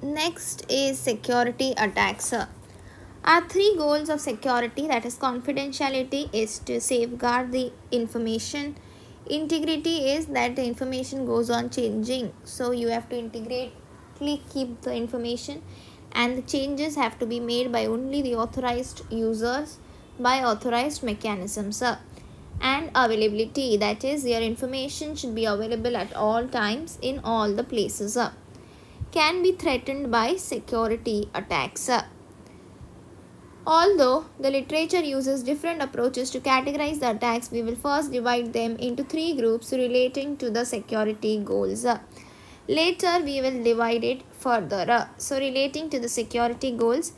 Next is security attacks. Our three goals of security, that is confidentiality, is to safeguard the information. Integrity is that the information goes on changing, so you have to integrately keep the information, and the changes have to be made by only the authorized users by authorized mechanisms. And availability, that is your information should be available at all times in all the places. Can be threatened by security attacks. Although the literature uses different approaches to categorize the attacks, we will first divide them into three groups relating to the security goals. Later, we will divide it further. So, relating to the security goals,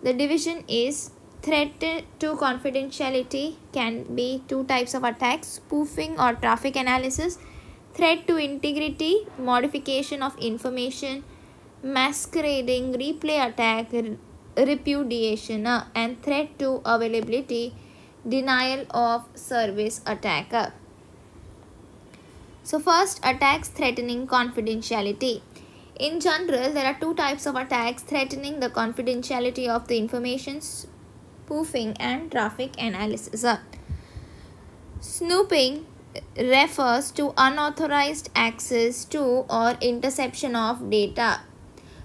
the division is threat to confidentiality can be two types of attacks: spoofing or traffic analysis, threat to integrity, modification of information, masquerading, replay attack, repudiation, and threat to availability, denial of service attack. So first, attacks threatening confidentiality. In general, there are two types of attacks threatening the confidentiality of the information: spoofing and traffic analysis. Snooping refers to unauthorized access to or interception of data.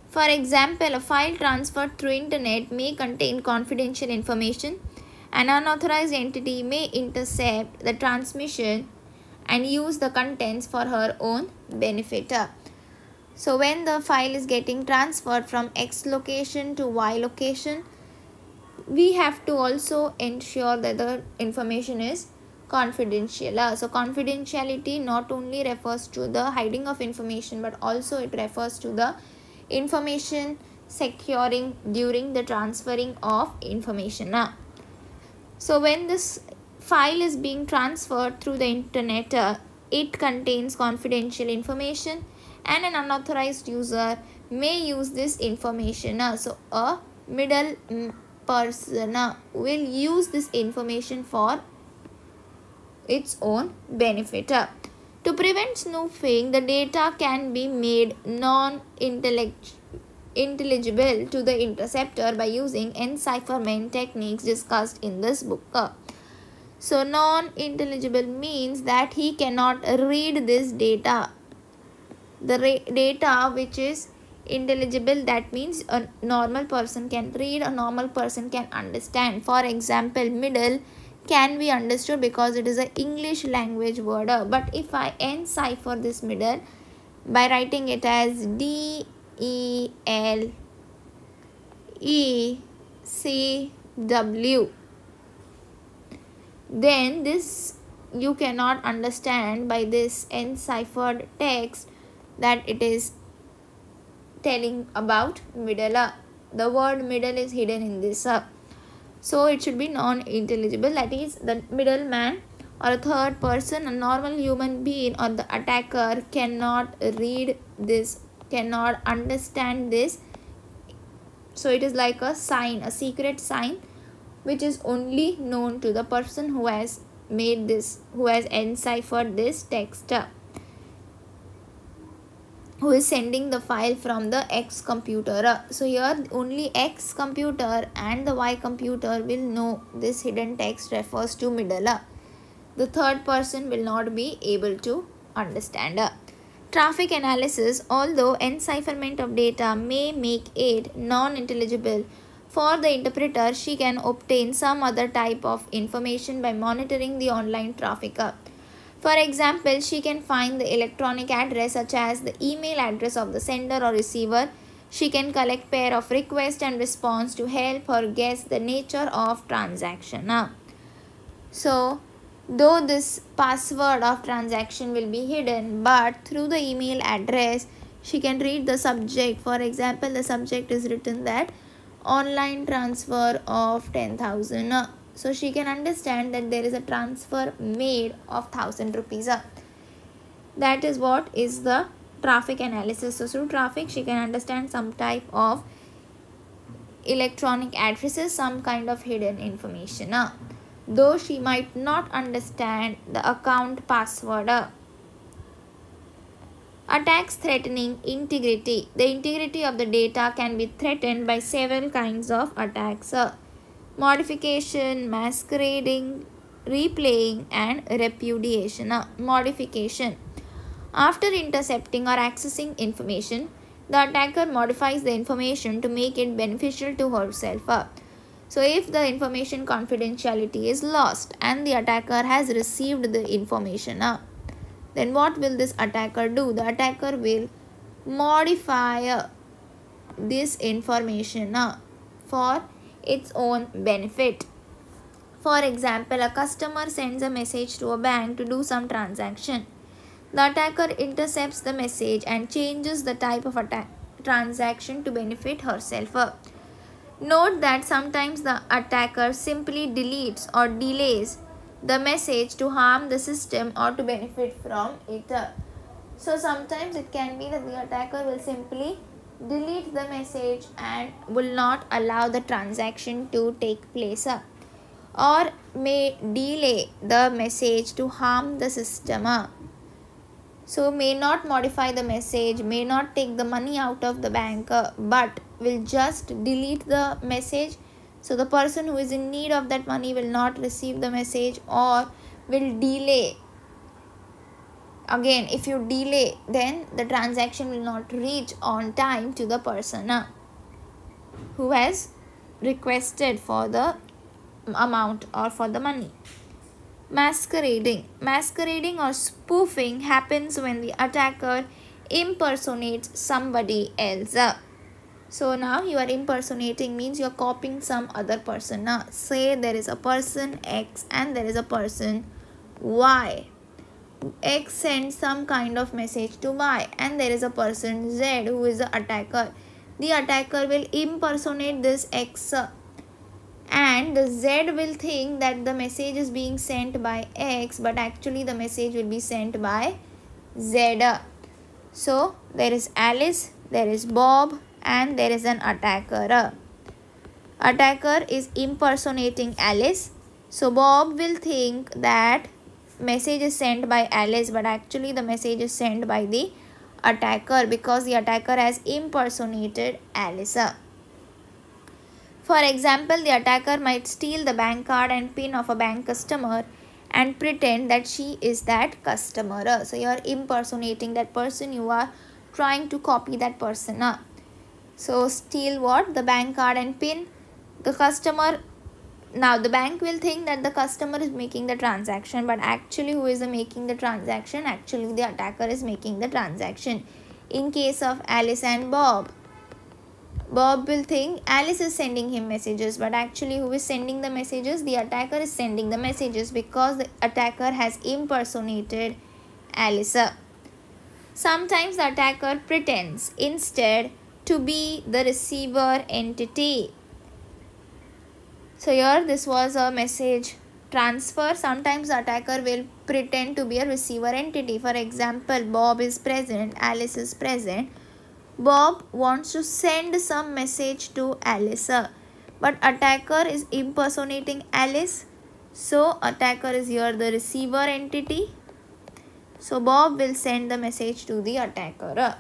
For example, a file transferred through internet may contain confidential information. An unauthorized entity may intercept the transmission and use the contents for her own benefit. So when the file is getting transferred from X location to Y location, we have to also ensure that the information is confidential. So confidentiality not only refers to the hiding of information, but also it refers to the information securing during the transferring of information. So when this file is being transferred through the internet, it contains confidential information, and an unauthorized user may use this information. So a middle person will use this information for its own benefit. To prevent snooping, the data can be made non-intelligible to the interceptor by using encipherment techniques discussed in this book. So non-intelligible means that he cannot read this data. The data which is intelligible, that means a normal person can read, a normal person can understand. For example, middle can be understood because it is an English language word. But if I encipher this middle by writing it as DELECW, then this you cannot understand by this enciphered text that it is telling about middle. The word middle is hidden in this. So it should be non-intelligible, that is the middleman or a third person, a normal human being or the attacker cannot read this, cannot understand this. So it is like a sign, a secret sign, which is only known to the person who has made this, who has enciphered this text, who is sending the file from the X computer. So here only X computer and the Y computer will know this hidden text refers to middle. The third person will not be able to understand. Traffic analysis, although encipherment of data may make it non-intelligible for the interpreter, she can obtain some other type of information by monitoring the online traffic. For example, she can find the electronic address such as the email address of the sender or receiver. She can collect pair of request and response to help her guess the nature of transaction. So, though this password of transaction will be hidden, but through the email address, she can read the subject. For example, the subject is written that online transfer of 10,000. So she can understand that there is a transfer made of 1,000 rupees. That is what is the traffic analysis. So through traffic, she can understand some type of electronic addresses, some kind of hidden information. Though she might not understand the account password. Attacks threatening integrity. The integrity of the data can be threatened by several kinds of attacks. Modification, masquerading, replaying and repudiation. Modification. After intercepting or accessing information, the attacker modifies the information to make it beneficial to herself. So if the information confidentiality is lost and the attacker has received the information, then what will this attacker do? The attacker will modify this information for its own benefit. For example, a customer sends a message to a bank to do some transaction. The attacker intercepts the message and changes the type of transaction to benefit herself. Note that sometimes the attacker simply deletes or delays the message to harm the system or to benefit from it. So sometimes it can be that the attacker will simply delete the message and will not allow the transaction to take place, or may delay the message to harm the system. So may not modify the message, may not take the money out of the bank, but will just delete the message. So the person who is in need of that money will not receive the message, or will delay. Again, if you delay, then the transaction will not reach on time to the person who has requested for the amount or for the money. Masquerading. Masquerading or spoofing happens when the attacker impersonates somebody else. So now you are impersonating means you are copying some other person. Say there is a person X and there is a person Y. X sends some kind of message to Y and there is a person Z who is the attacker. The attacker will impersonate this X and the Z will think that the message is being sent by X, but actually the message will be sent by Z. So there is Alice, there is Bob and there is an attacker. Attacker is impersonating Alice. So Bob will think that message is sent by Alice, but actually the message is sent by the attacker because the attacker has impersonated Alice. For example, the attacker might steal the bank card and PIN of a bank customer and pretend that she is that customer. So you are impersonating that person, you are trying to copy that person. So steal what? The bank card and PIN. The customer, now the bank will think that the customer is making the transaction, but actually who is making the transaction? Actually the attacker is making the transaction. In case of Alice and Bob, Bob will think Alice is sending him messages, but actually who is sending the messages? The attacker is sending the messages because the attacker has impersonated Alice. Sometimes the attacker pretends instead to be the receiver entity. So here this was a message transfer. Sometimes the attacker will pretend to be a receiver entity. For example, Bob is present, Alice is present. Bob wants to send some message to Alice, but attacker is impersonating Alice. So attacker is here the receiver entity. So Bob will send the message to the attacker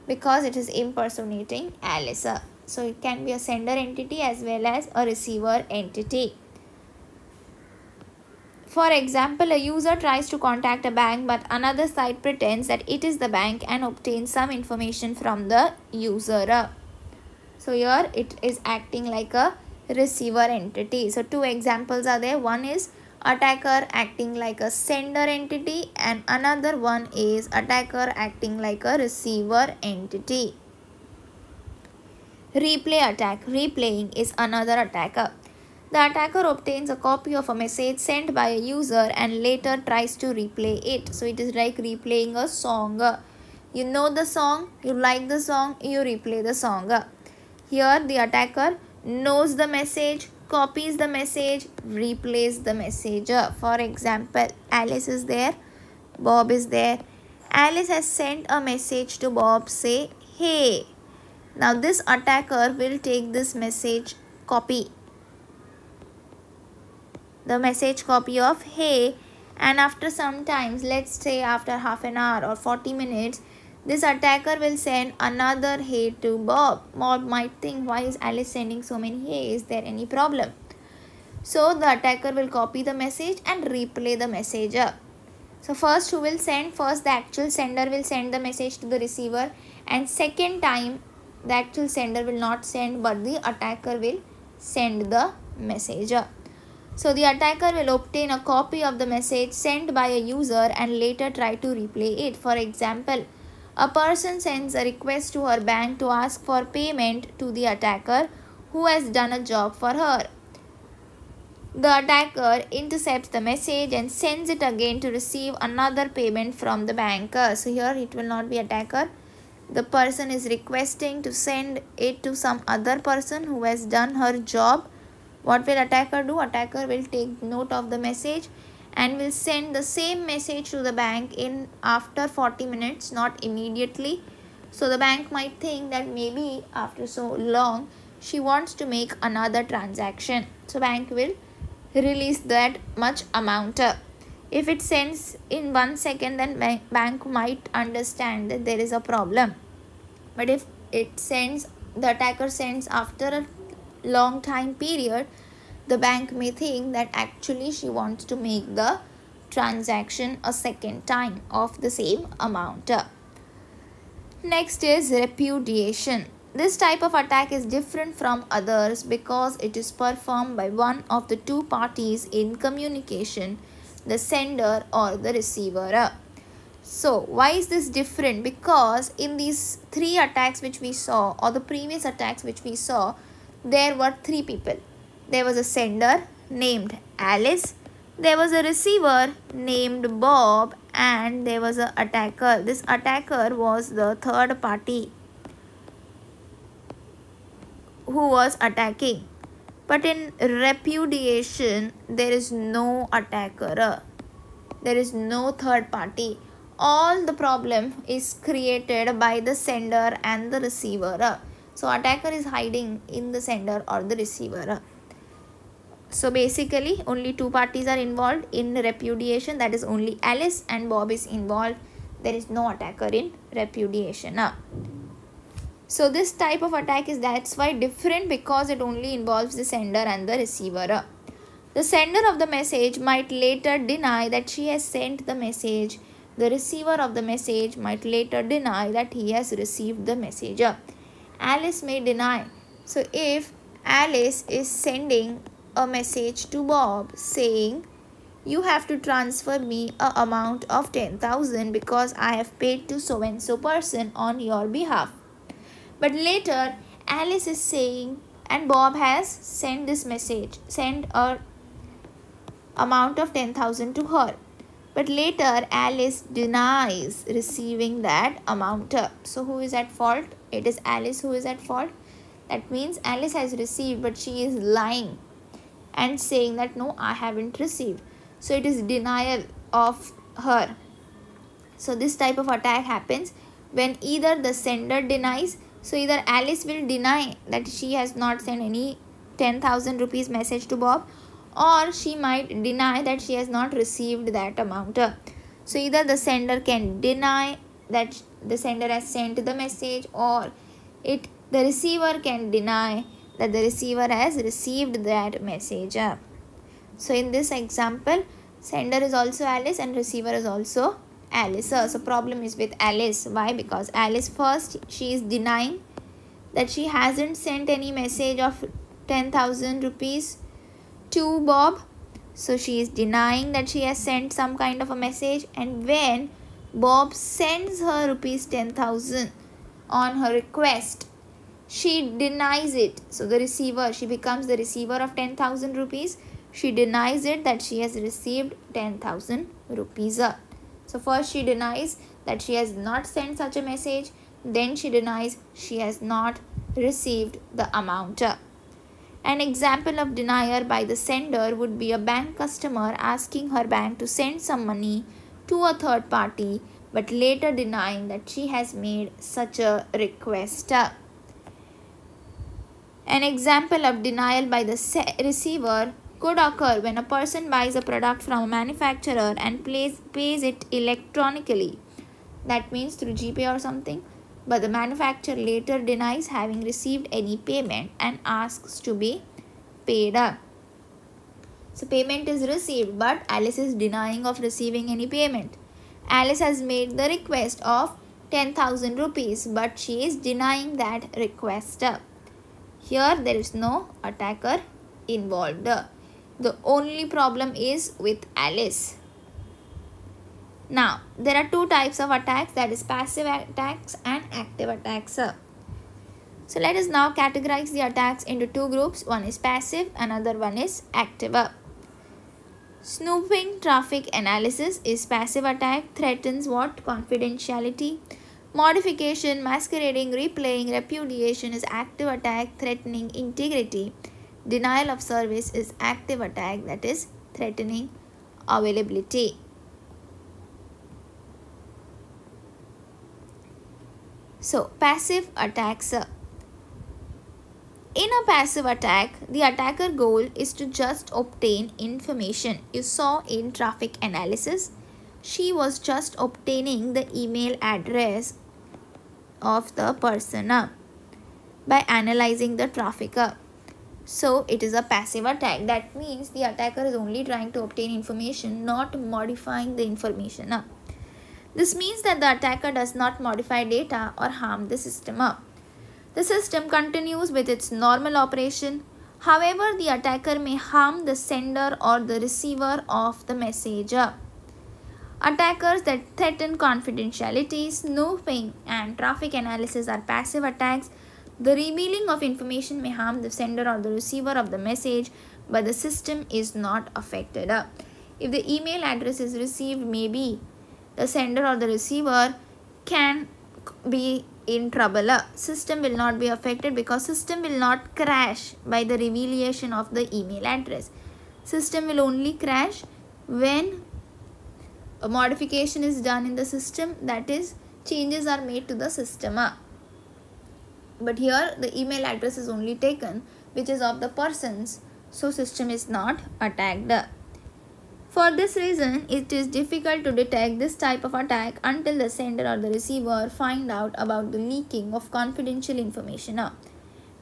because it is impersonating Alice. So it can be a sender entity as well as a receiver entity. For example, a user tries to contact a bank, but another side pretends that it is the bank and obtains some information from the user. So here it is acting like a receiver entity. So two examples are there. One is attacker acting like a sender entity and another one is attacker acting like a receiver entity. Replay attack. Replaying is another attacker. The attacker obtains a copy of a message sent by a user and later tries to replay it. So it is like replaying a song. You know the song, you like the song, you replay the song. Here the attacker knows the message, copies the message, replays the message. For example, Alice is there, Bob is there. Alice has sent a message to Bob, say, hey. Now this attacker will take this message copy. The message copy of hey and after some times, let's say after half an hour or 40 minutes, this attacker will send another hey to Bob. Bob might think, why is Alice sending so many hey? Is there any problem? So the attacker will copy the message and replay the message. So first who will send? First the actual sender will send the message to the receiver, and second time the actual sender will not send, but the attacker will send the message. So the attacker will obtain a copy of the message sent by a user and later try to replay it. For example, a person sends a request to her bank to ask for payment to the attacker who has done a job for her. The attacker intercepts the message and sends it again to receive another payment from the banker. So here it will not be attacker. The person is requesting to send it to some other person who has done her job. What will attacker do? Attacker will take note of the message and will send the same message to the bank in after 40 minutes, not immediately. So the bank might think that maybe after so long she wants to make another transaction. So bank will release that much amount. If it sends in 1 second, then bank might understand that there is a problem. But if it sends, the attacker sends after a long time period, the bank may think that actually she wants to make the transaction a second time of the same amount. Next is repudiation. This type of attack is different from others because it is performed by one of the two parties in communication, the sender or the receiver. So why is this different? Because in these three attacks which we saw, or the previous attacks which we saw, there were three people. There was a sender named Alice, there was a receiver named Bob, and there was an attacker. This attacker was the third party who was attacking. But in repudiation, there is no attacker. There is no third party. All the problem is created by the sender and the receiver. So attacker is hiding in the sender or the receiver. So basically only two parties are involved in repudiation, that is only Alice and Bob is involved. There is no attacker in repudiation. So this type of attack is that's why different, because it only involves the sender and the receiver. The sender of the message might later deny that she has sent the message. The receiver of the message might later deny that he has received the message. Alice may deny. So if Alice is sending a message to Bob saying, you have to transfer me a amount of 10,000 because I have paid to so and so person on your behalf. But later Alice is saying, and Bob has sent this message, sent a amount of 10,000 to her. But later Alice denies receiving that amount. So who is at fault? It is Alice who is at fault. That means Alice has received, but she is lying and saying that no, I haven't received. So it is denial of her. So this type of attack happens when either the sender denies. So either Alice will deny that she has not sent any 10,000 rupees message to Bob, or she might deny that she has not received that amount. So either the sender can deny that the sender has sent the message, or the receiver can deny that the receiver has received that message. So in this example, sender is also Alice and receiver is also Alice. So problem is with Alice. Why? Because Alice first, she is denying that she hasn't sent any message of 10,000 rupees to Bob. So she is denying that she has sent some kind of a message, and when Bob sends her rupees 10,000 on her request, she denies it. So the receiver, she becomes the receiver of 10,000 rupees. She denies it that she has received 10,000 rupees. So first she denies that she has not sent such a message. Then she denies she has not received the amount. An example of denial by the sender would be a bank customer asking her bank to send some money to a third party, but later denying that she has made such a request. An example of denial by the receiver could occur when a person buys a product from a manufacturer and pays it electronically. That means through GPay or something. But the manufacturer later denies having received any payment and asks to be paid up. So payment is received, but Alice is denying of receiving any payment. Alice has made the request of 10,000 rupees, but she is denying that request. Here there is no attacker involved. The only problem is with Alice. Now, there are two types of attacks, that is passive attacks and active attacks. So let us now categorize the attacks into two groups. One is passive, another one is active. Snooping traffic analysis is passive attack, threatens what? Confidentiality. Modification, masquerading, replaying, repudiation is active attack, threatening integrity. Denial of service is active attack, that is threatening availability. So, passive attacks. In a passive attack, the attacker goal is to just obtain information. You saw in traffic analysis, she was just obtaining the email address of the person by analyzing the traffic. So, it is a passive attack. That means the attacker is only trying to obtain information, not modifying the information. This means that the attacker does not modify data or harm the system. The system continues with its normal operation. However, the attacker may harm the sender or the receiver of the message. Attackers that threaten confidentiality, snooping, and traffic analysis are passive attacks. The revealing of information may harm the sender or the receiver of the message, but the system is not affected. If the email address is received, maybe the sender or the receiver can be in trouble. System will not be affected because system will not crash by the revelation of the email address. System will only crash when a modification is done in the system, that is changes are made to the system. But here the email address is only taken which is of the persons, so system is not attacked. For this reason, it is difficult to detect this type of attack until the sender or the receiver find out about the leaking of confidential information.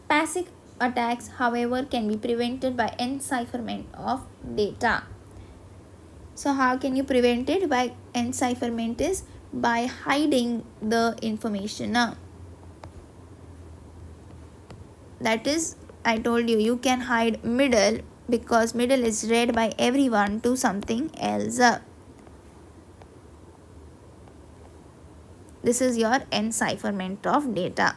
Passive attacks, however, can be prevented by encipherment of data. So how can you prevent it? By encipherment is by hiding the information. That is, I told you, you can hide middle because middle is read by everyone to something else. This is your encipherment of data.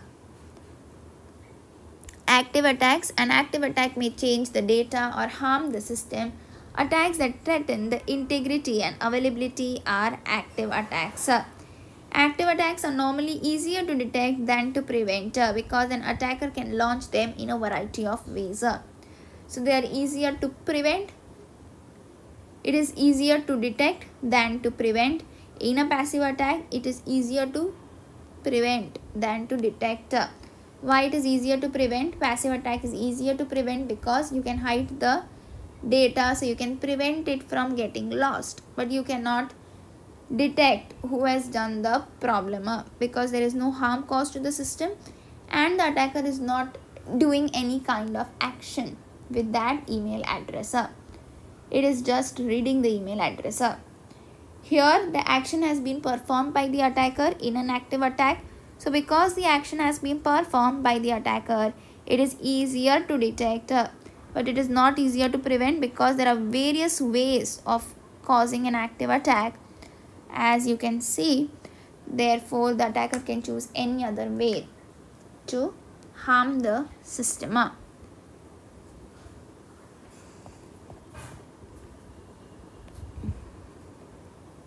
Active attacks. An active attack may change the data or harm the system. Attacks that threaten the integrity and availability are active attacks. Active attacks are normally easier to detect than to prevent because an attacker can launch them in a variety of ways. So they are easier to prevent. It is easier to detect than to prevent. In a passive attack, it is easier to prevent than to detect. Why it is easier to prevent? Passive attack is easier to prevent because you can hide the data, so you can prevent it from getting lost. But you cannot detect who has done the problem because there is no harm caused to the system and the attacker is not doing any kind of action with that email address. It is just reading the email address. Here the action has been performed by the attacker in an active attack. So because the action has been performed by the attacker, it is easier to detect, but it is not easier to prevent because there are various ways of causing an active attack, as you can see. Therefore, the attacker can choose any other way to harm the system.